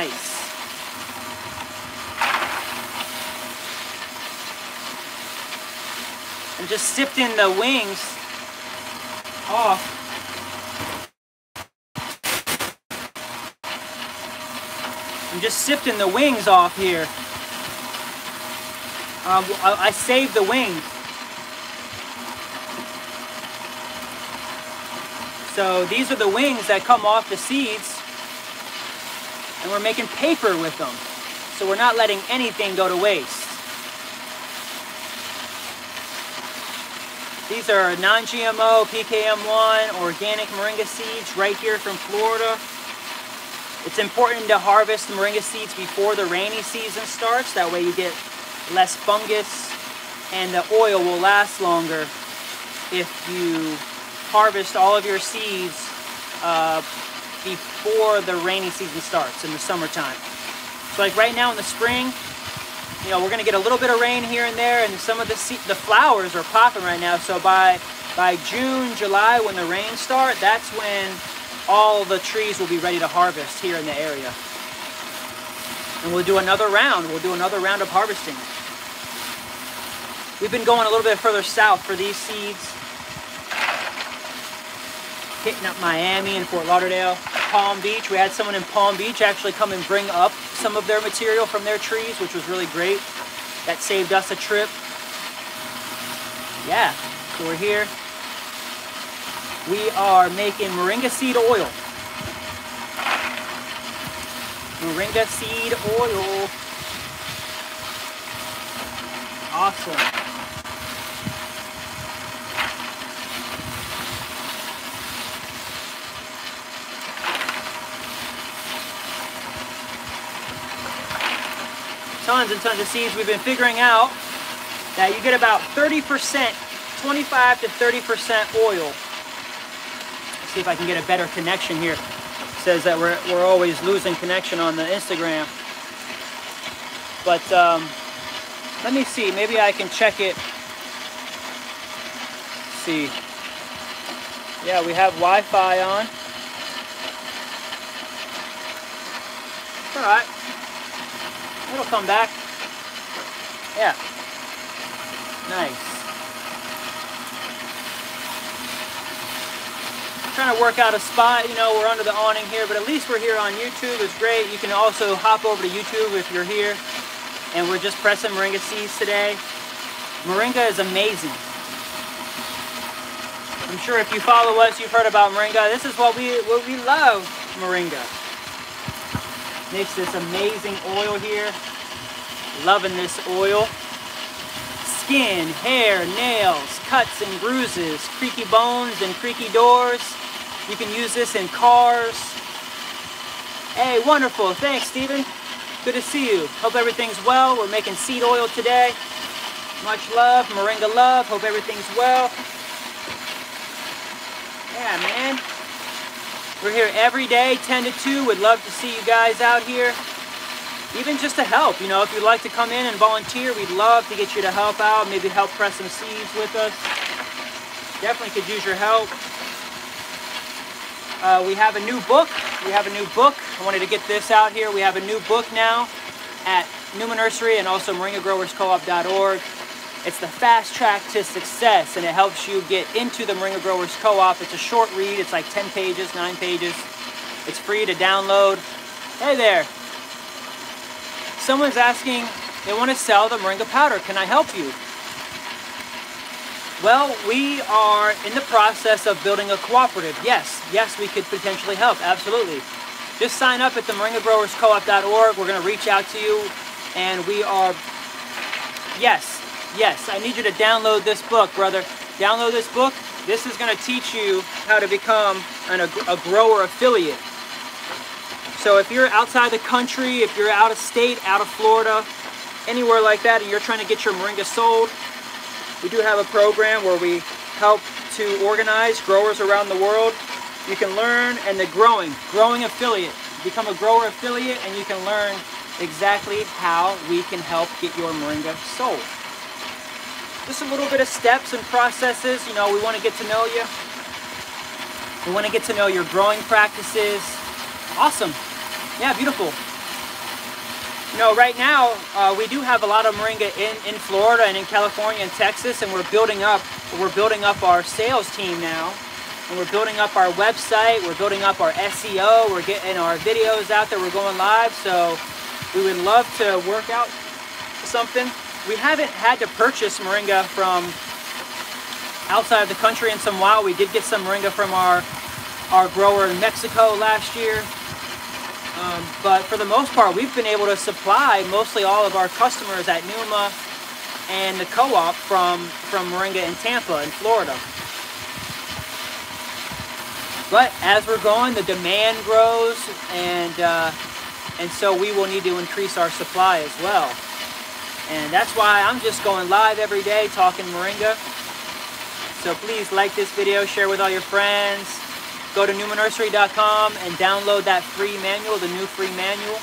Nice. I'm just sifting the wings off. I'm just sifting the wings off here. I saved the wings. So these are the wings that come off the seeds, and we're making paper with them. So we're not letting anything go to waste. These are non-GMO, PKM1, organic moringa seeds right here from Florida. It's important to harvest the moringa seeds before the rainy season starts. That way you get less fungus, and the oil will last longer if you harvest all of your seeds before the rainy season starts in the summertime. So like right now in the spring, you know, we're gonna get a little bit of rain here and there, and some of the flowers are popping right now. So by June, July, when the rains start, that's when all the trees will be ready to harvest here in the area. And we'll do another round. We'll do another round of harvesting. We've been going a little bit further south for these seeds. Hitting up Miami and Fort Lauderdale, Palm Beach. We had someone in Palm Beach actually come and bring up some of their material from their trees, which was really great. That saved us a trip. Yeah, so we're here. We are making Moringa Seed Oil. Moringa Seed Oil. Awesome. Tons and tons of seeds. We've been figuring out that you get about 30%, 25 to 30% oil. Let's see if I can get a better connection here. It says that we're always losing connection on the Instagram. But let me see, maybe I can check it. Let's see. Yeah, we have Wi-Fi on. All right. It'll come back. Yeah. Nice. Trying to work out a spot. You know, we're under the awning here, but at least we're here on YouTube. It's great. You can also hop over to YouTube if you're here. And we're just pressing moringa seeds today. Moringa is amazing. I'm sure if you follow us, you've heard about moringa. This is what we love, moringa. Makes this amazing oil here. Loving this oil. Skin, hair, nails, cuts and bruises, creaky bones and creaky doors. You can use this in cars. Hey, wonderful. Thanks, Steven. Good to see you. Hope everything's well. We're making seed oil today. Much love. Moringa love. Hope everything's well. Yeah, man. We're here every day, 10 to 2. We'd love to see you guys out here. Even just to help, you know, if you'd like to come in and volunteer, we'd love to get you to help out, maybe help press some seeds with us. Definitely could use your help. We have a new book. I wanted to get this out here. We have a new book now at Newman Nursery and also moringagrowerscoop.org. It's the fast track to success, and it helps you get into the Moringa Growers Co-op. It's a short read. It's like 10 pages, 9 pages. It's free to download. Hey there. Someone's asking, they want to sell the moringa powder. Can I help you? Well, we are in the process of building a cooperative. Yes, we could potentially help. Absolutely. Just sign up at the moringagrowerscoop.org. We're going to reach out to you, and we are, yes, I need you to download this book, brother. Download this book. This is going to teach you how to become a grower affiliate. So if you're outside the country, if you're out of state, out of Florida, anywhere like that, and you're trying to get your moringa sold, we do have a program where we help to organize growers around the world. You can learn, and the growing affiliate. Become a grower affiliate, and you can learn exactly how we can help get your moringa sold. Just a little bit of steps and processes. You know, we want to get to know you. We want to get to know your growing practices. Awesome. Yeah, beautiful. You know, right now we do have a lot of moringa in Florida and in California and Texas, and we're building up our sales team now, and we're building up our website, we're building up our SEO, we're getting our videos out there, we're going live. So we would love to work out something. We haven't had to purchase moringa from outside of the country in some while. We did get some moringa from our grower in Mexico last year. But for the most part, we've been able to supply mostly all of our customers at Numa and the co-op from moringa in Tampa in Florida. But as we're going, the demand grows, and so we will need to increase our supply as well. And that's why I'm just going live every day talking moringa. So please like this video, share with all your friends. Go to numanursery.com and download that free manual, the new free manual.